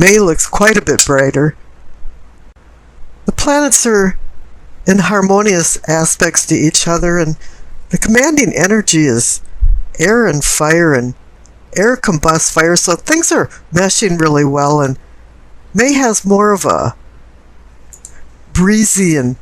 May looks quite a bit brighter. The planets are in harmonious aspects to each other, and the commanding energy is air and fire, and air combusts fire, so things are meshing really well, and May has more of a breezy and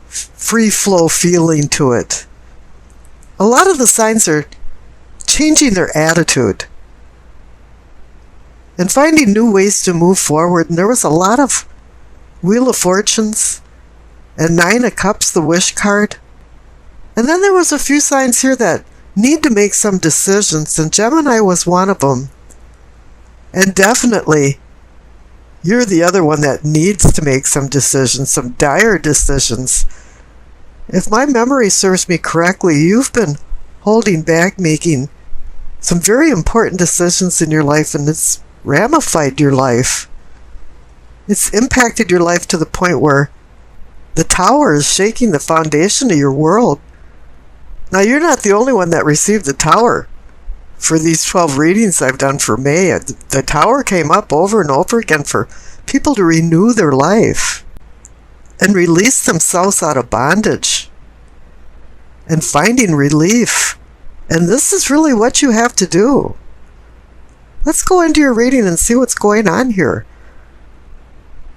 free flow feeling to it. A lot of the signs are changing their attitude and finding new ways to move forward, and there was a lot of Wheel of Fortunes and Nine of Cups, the wish card. And then there was a few signs here that need to make some decisions, and Gemini was one of them. And definitely, you're the other one that needs to make some decisions, some dire decisions. If my memory serves me correctly, you've been holding back making some very important decisions in your life, and it's ramified your life. It's impacted your life to the point where the tower is shaking the foundation of your world. Now, you're not the only one that received the tower. For these 12 readings I've done for May, the tower came up over and over again for people to renew their life and release themselves out of bondage and finding relief. And this is really what you have to do. Let's go into your reading and see what's going on here.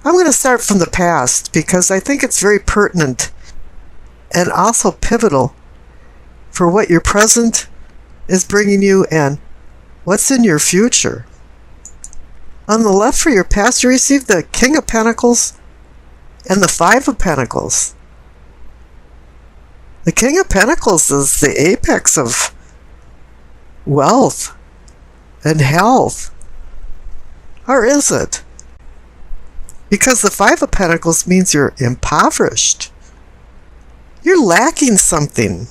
I'm going to start from the past because I think it's very pertinent and also pivotal for what your present is bringing you and what's in your future. On the left for your past, you receive the King of Pentacles and the Five of Pentacles. The King of Pentacles is the apex of wealth and health. Or is it? Because the Five of Pentacles means you're impoverished. You're lacking something.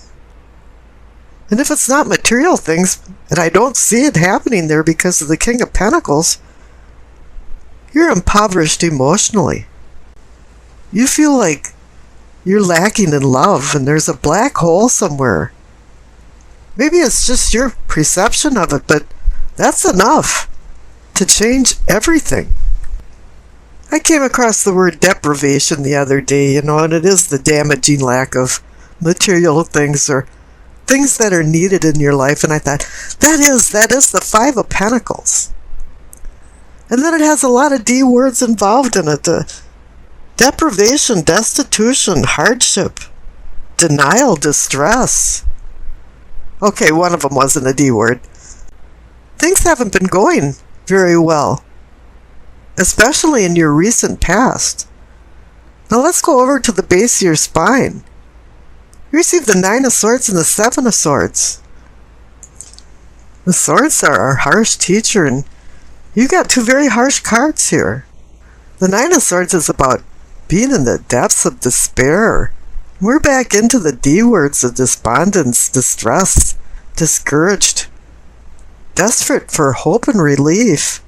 And if it's not material things, and I don't see it happening there because of the King of Pentacles, you're impoverished emotionally. You feel like you're lacking in love, and there's a black hole somewhere. Maybe it's just your perception of it, but that's enough to change everything. I came across the word deprivation the other day, and it is the damaging lack of material things or things that are needed in your life, and I thought, that is the Five of Pentacles. And then it has a lot of D words involved in it. Deprivation, destitution, hardship, denial, distress. Okay, one of them wasn't a D word. Things haven't been going very well, especially in your recent past. Now let's go over to the base of your spine. You receive the Nine of Swords and the Seven of Swords. The Swords are our harsh teacher, and you got two very harsh cards here. The Nine of Swords is about being in the depths of despair. We're back into the D words of despondence, distress, discouraged, desperate for hope and relief.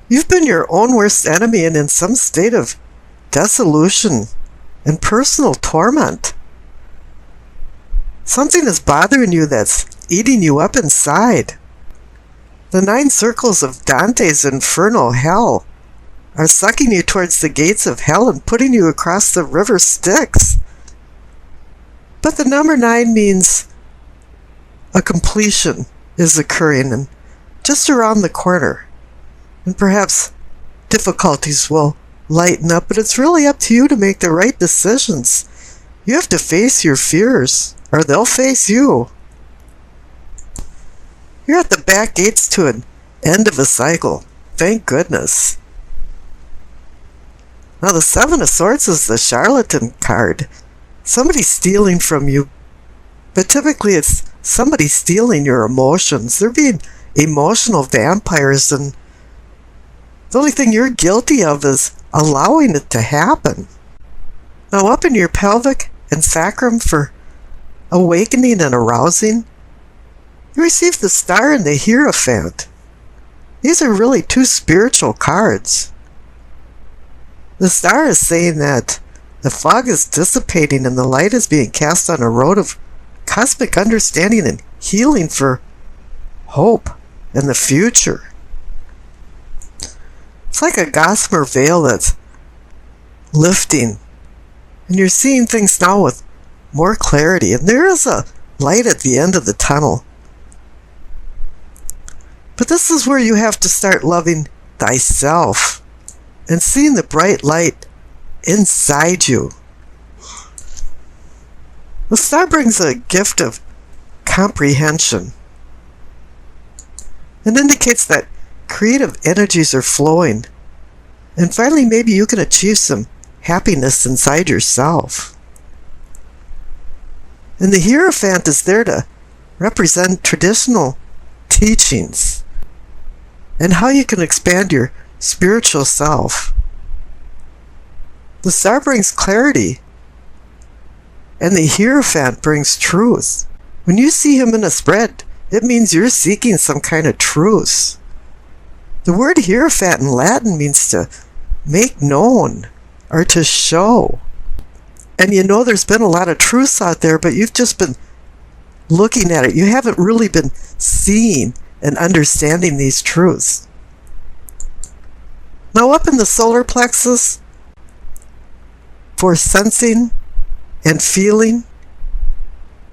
You've been your own worst enemy and in some state of dissolution and personal torment. Something is bothering you that's eating you up inside. The 9 circles of Dante's Inferno hell are sucking you towards the gates of hell and putting you across the river Styx. But the number 9 means a completion is occurring and just around the corner. And perhaps difficulties will lighten up, but it's really up to you to make the right decisions. You have to face your fears, or they'll face you. You're at the back gates to an end of a cycle. Thank goodness. Now the Seven of Swords is the charlatan card. Somebody's stealing from you, but typically it's somebody stealing your emotions. They're being emotional vampires, and the only thing you're guilty of is allowing it to happen. Now up in your pelvic and sacrum for awakening and arousing, you receive the Star and the Hierophant. These are really two spiritual cards. The Star is saying that the fog is dissipating and the light is being cast on a road of cosmic understanding and healing for hope and the future. It's like a gossamer veil that's lifting. And you're seeing things now with more clarity. And there is a light at the end of the tunnel. But this is where you have to start loving thyself and seeing the bright light inside you. The star brings a gift of comprehension and indicates that creative energies are flowing. And finally, maybe you can achieve some happiness inside yourself. And the Hierophant is there to represent traditional teachings and how you can expand your spiritual self. The star brings clarity, and the Hierophant brings truth. When you see him in a spread, it means you're seeking some kind of truth. The word Hierophant in Latin means to make known or to show. And you know there's been a lot of truths out there, but you've just been looking at it. You haven't really been seeing and understanding these truths. Now up in the solar plexus, for sensing and feeling,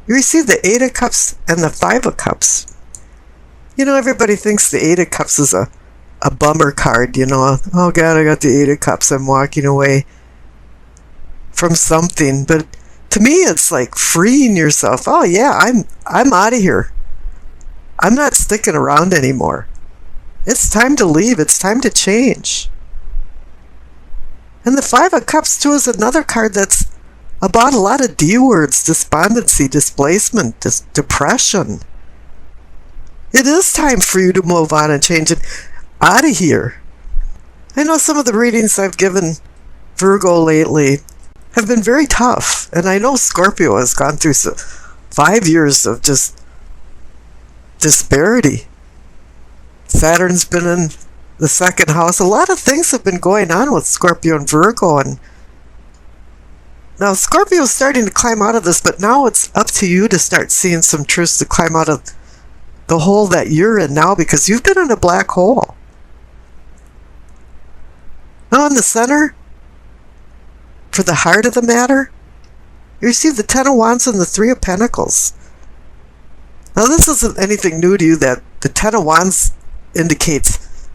you receive the 8 of Cups and the 5 of Cups. You know, everybody thinks the 8 of Cups is a bummer card, you know. Oh God, I got the 8 of Cups, I'm walking away from something. But to me, it's like freeing yourself. Oh yeah, I'm out of here. I'm not sticking around anymore. It's time to leave. It's time to change. And the 5 of Cups too is another card that's about a lot of D words: despondency, displacement, depression. It is time for you to move on and change it out of here. I know some of the readings I've given Virgo lately have been very tough, and I know Scorpio has gone through 5 years of just disparity. Saturn's been in the 2nd house. A lot of things have been going on with Scorpio and Virgo, and now Scorpio's starting to climb out of this, but now it's up to you to start seeing some truths to climb out of the hole that you're in now, because you've been in a black hole. Now in the center, for the heart of the matter, you receive the 10 of Wands and the 3 of Pentacles. Now this isn't anything new to you, that the 10 of Wands indicates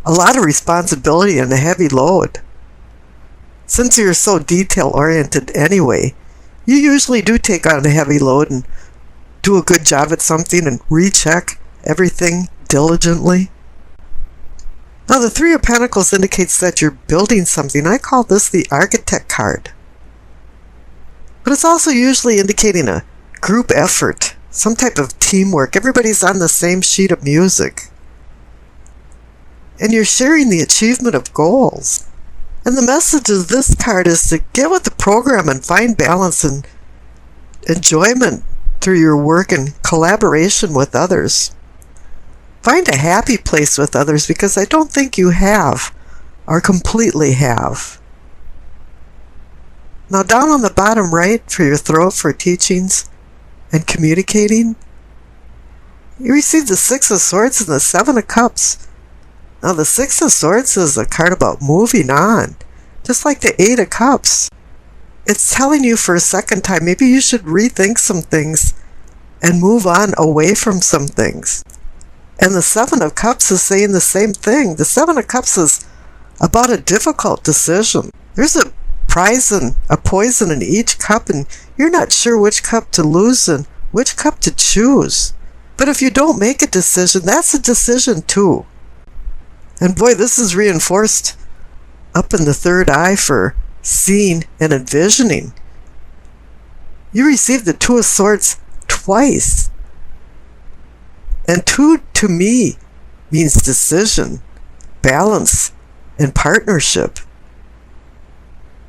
a lot of responsibility and a heavy load. Since you're so detail-oriented anyway, you usually do take on a heavy load and do a good job at something and recheck everything diligently. Now the 3 of Pentacles indicates that you're building something. I call this the Architect card. But it's also usually indicating a group effort, some type of teamwork. Everybody's on the same sheet of music. And you're sharing the achievement of goals. And the message of this card is to get with the program and find balance and enjoyment through your work and collaboration with others. Find a happy place with others, because I don't think you have, or completely have. Now down on the bottom right for your throat for teachings and communicating, you receive the 6 of Swords and the 7 of Cups. Now the 6 of Swords is a card about moving on, just like the 8 of Cups. It's telling you for a second time, maybe you should rethink some things and move on away from some things. And the 7 of Cups is saying the same thing. The 7 of Cups is about a difficult decision. There's a poison in each cup, and you're not sure which cup to lose and which cup to choose. But if you don't make a decision, that's a decision too. And boy, this is reinforced up in the 3rd eye for seeing and envisioning. You received the 2 of Swords twice. And 2 to me means decision, balance, and partnership.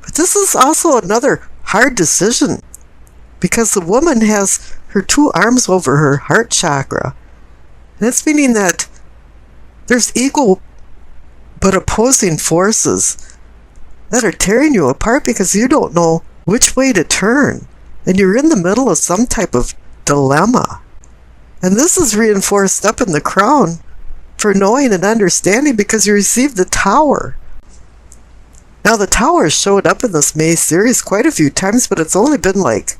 But this is also another hard decision, because the woman has her 2 arms over her heart chakra. And it's meaning that there's equal but opposing forces that are tearing you apart, because you don't know which way to turn. And you're in the middle of some type of dilemma. And this is reinforced up in the crown for knowing and understanding because you received the Tower. Now, the Tower showed up in this May series quite a few times, but it's only been like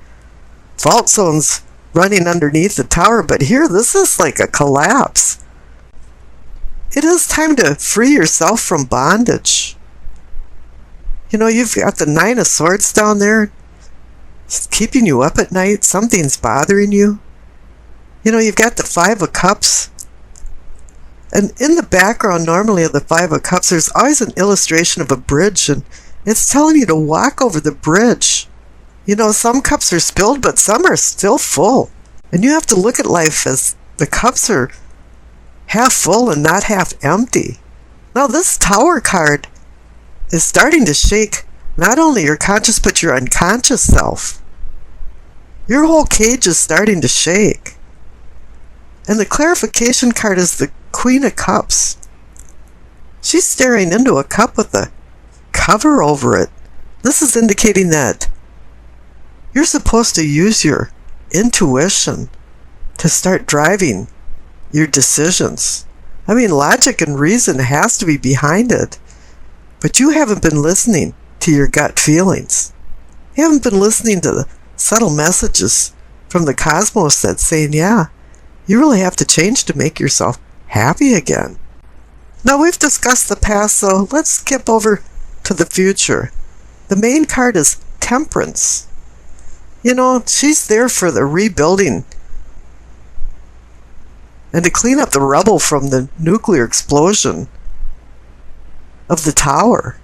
fault zones running underneath the Tower. But here, this is like a collapse. It is time to free yourself from bondage. You know, you've got the Nine of Swords down there. It's keeping you up at night. Something's bothering you. You know, you've got the Five of Cups. And in the background, normally, of the Five of Cups, there's always an illustration of a bridge. And it's telling you to walk over the bridge. You know, some cups are spilled, but some are still full. And you have to look at life as the cups are half full and not half empty. Now, this Tower card is starting to shake not only your conscious, but your unconscious self. Your whole cage is starting to shake. And the clarification card is the Queen of Cups. She's staring into a cup with a cover over it. This is indicating that you're supposed to use your intuition to start driving your decisions. I mean, logic and reason has to be behind it. But you haven't been listening to your gut feelings. You haven't been listening to the subtle messages from the cosmos that's saying, yeah, you really have to change to make yourself happy again. Now, we've discussed the past, so let's skip over to the future. The main card is Temperance. You know, she's there for the rebuilding and to clean up the rubble from the nuclear explosion of the Tower.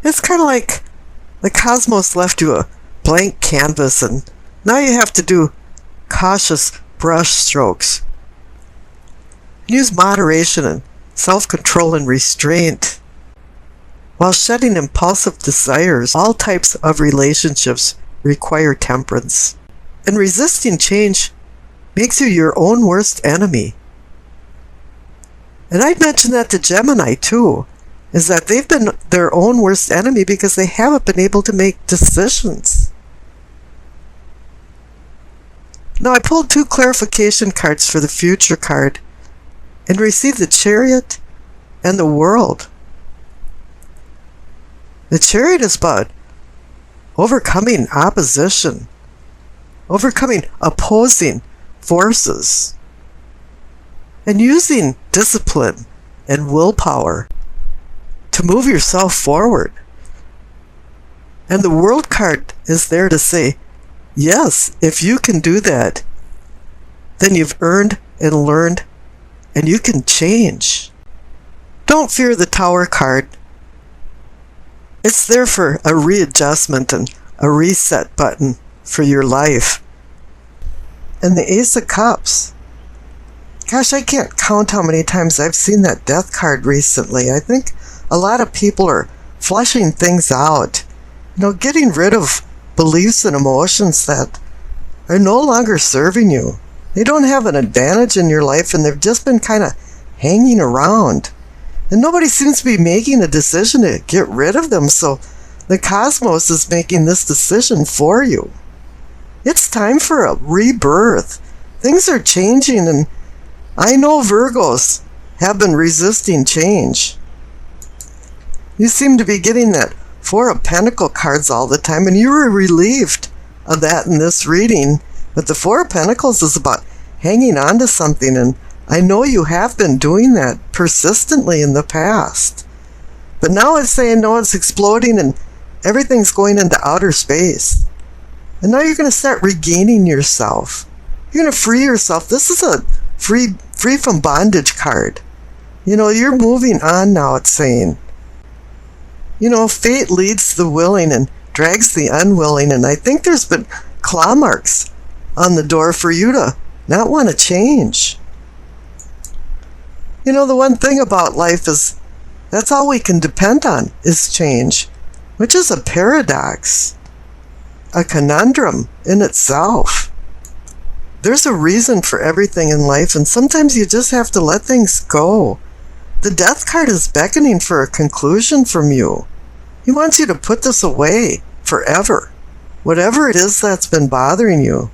It's kind of like the cosmos left you a blank canvas and now you have to do cautious brush strokes. Use moderation and self-control and restraint while shedding impulsive desires. All types of relationships require temperance. And resisting change makes you your own worst enemy. And I'd mention that to Gemini too, is that they've been their own worst enemy because they haven't been able to make decisions. Now, I pulled two clarification cards for the future card and received the Chariot and the World. The Chariot is about overcoming opposition, overcoming opposing forces, and using discipline and willpower to move yourself forward. And the World card is there to say, yes, if you can do that, then you've earned and learned, and you can change. Don't fear the Tower card. It's there for a readjustment and a reset button for your life. And the Ace of Cups. Gosh, I can't count how many times I've seen that Death card recently. I think a lot of people are flushing things out. You know, getting rid of beliefs and emotions that are no longer serving you. They don't have an advantage in your life and they've just been kind of hanging around. And nobody seems to be making a decision to get rid of them, so the cosmos is making this decision for you. It's time for a rebirth. Things are changing, and I know Virgos have been resisting change. You seem to be getting that Four of Pentacles cards all the time, and you were relieved of that in this reading. But the Four of Pentacles is about hanging on to something, and I know you have been doing that persistently in the past. But now it's saying, no, it's exploding and everything's going into outer space. And now you're going to start regaining yourself. You're going to free yourself. This is a free from bondage card. You know, you're moving on now, it's saying. You know, fate leads the willing and drags the unwilling. And I think there's been claw marks on the door for you to not want to change. You know, the one thing about life is that's all we can depend on is change, which is a paradox, a conundrum in itself. There's a reason for everything in life, and sometimes you just have to let things go. The Death card is beckoning for a conclusion from you. He wants you to put this away forever. Whatever it is that's been bothering you,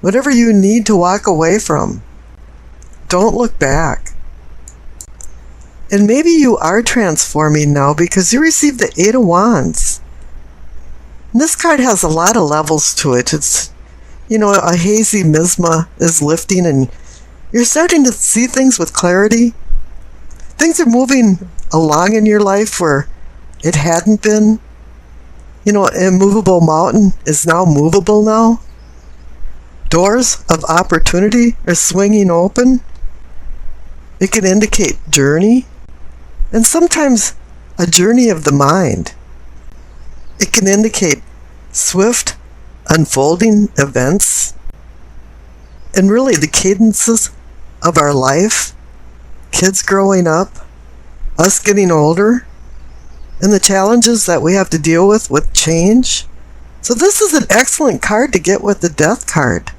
whatever you need to walk away from. Don't look back. And maybe you are transforming now because you received the Eight of Wands. And this card has a lot of levels to it. It's, a hazy miasma is lifting and you're starting to see things with clarity. Things are moving along in your life where it hadn't been. An immovable mountain is now movable now. Doors of opportunity are swinging open. It can indicate journey, and sometimes a journey of the mind. It can indicate swift, unfolding events, and really the cadences of our life, kids growing up, us getting older, and the challenges that we have to deal with change. So this is an excellent card to get with the Death card.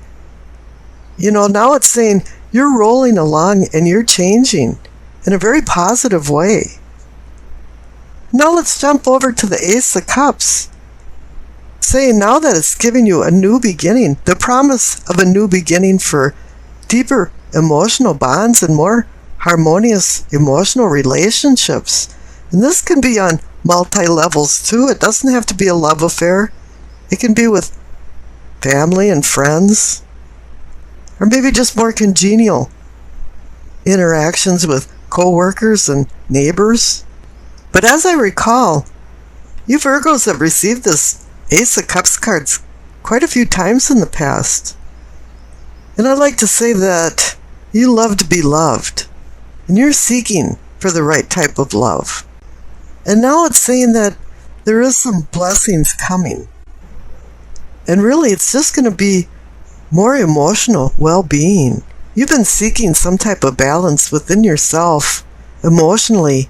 Now it's saying you're rolling along and you're changing in a very positive way. Now let's jump over to the Ace of Cups, saying now that it's giving you a new beginning, the promise of a new beginning for deeper emotional bonds and more harmonious emotional relationships. And this can be on multi-levels too. It doesn't have to be a love affair. It can be with family and friends, or maybe just more congenial interactions with co-workers and neighbors. But as I recall, you Virgos have received this Ace of Cups cards quite a few times in the past. And I'd like to say that you love to be loved, and you're seeking for the right type of love. And now it's saying that there is some blessings coming. And really, it's just going to be more emotional well-being. You've been seeking some type of balance within yourself, emotionally,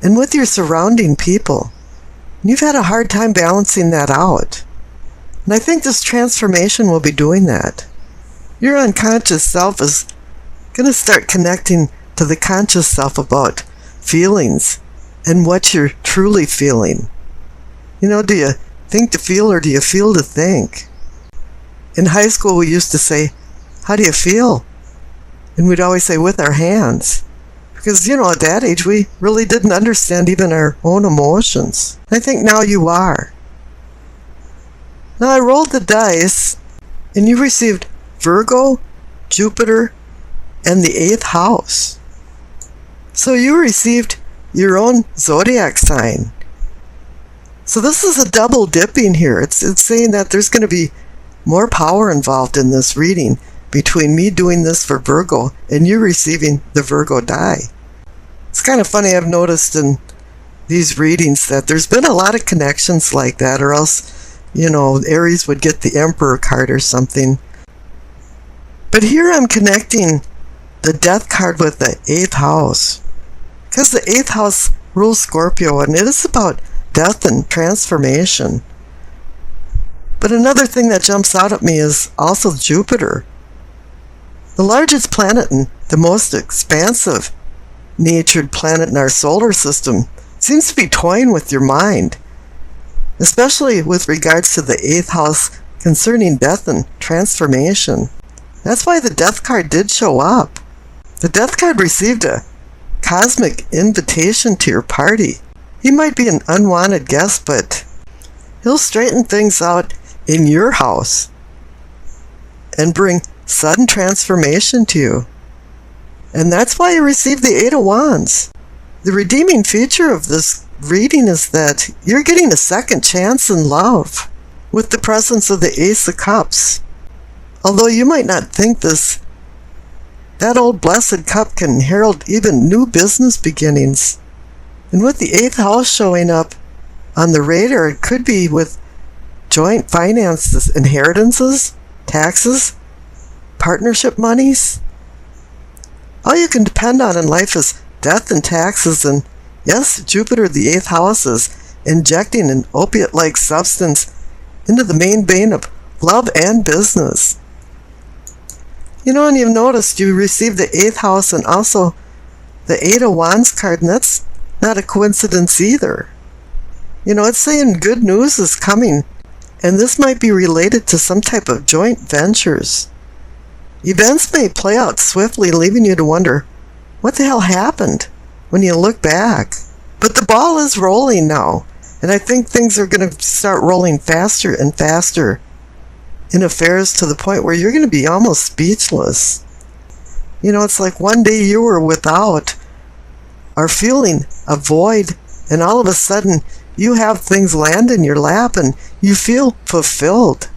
and with your surrounding people. And you've had a hard time balancing that out. And I think this transformation will be doing that. Your unconscious self is going to start connecting to the conscious self about feelings and what you're truly feeling. Do you think to feel or do you feel to think? In high school we used to say, how do you feel? And we'd always say, with our hands. Because, at that age we really didn't understand even our own emotions. I think now you are. Now I rolled the dice and you received Virgo, Jupiter, and the 8th house. So you received your own zodiac sign. So this is a double dipping here. It's saying that there's going to be more power involved in this reading between me doing this for Virgo and you receiving the Virgo die. It's kind of funny, I've noticed in these readings that there's been a lot of connections like that, or else, Aries would get the Emperor card or something. But here I'm connecting the Death card with the 8th house. Because the 8th house rules Scorpio, and it is about death and transformation. But another thing that jumps out at me is also Jupiter. The largest planet and the most expansive natured planet in our solar system seems to be toying with your mind, especially with regards to the 8th house concerning death and transformation. That's why the Death card did show up. The Death card received a cosmic invitation to your party. He might be an unwanted guest, but he'll straighten things out in your house and bring sudden transformation to you. And that's why you received the 8 of Wands. The redeeming feature of this reading is that you're getting a second chance in love with the presence of the Ace of Cups. Although you might not think this, that old blessed cup can herald even new business beginnings. And with the 8th house showing up on the radar, it could be with joint finances, inheritances, taxes, partnership monies. All you can depend on in life is death and taxes, and yes, Jupiter, the 8th house, is injecting an opiate-like substance into the main vein of love and business. And you've noticed you received the 8th house and also the 8 of Wands card, and that's not a coincidence either. It's saying good news is coming, and this might be related to some type of joint ventures. Events may play out swiftly, leaving you to wonder, what the hell happened when you look back? But the ball is rolling now, and I think things are going to start rolling faster and faster in affairs to the point where you're going to be almost speechless. You know, it's like one day you were without or feeling a void, and all of a sudden you have things land in your lap and you feel fulfilled.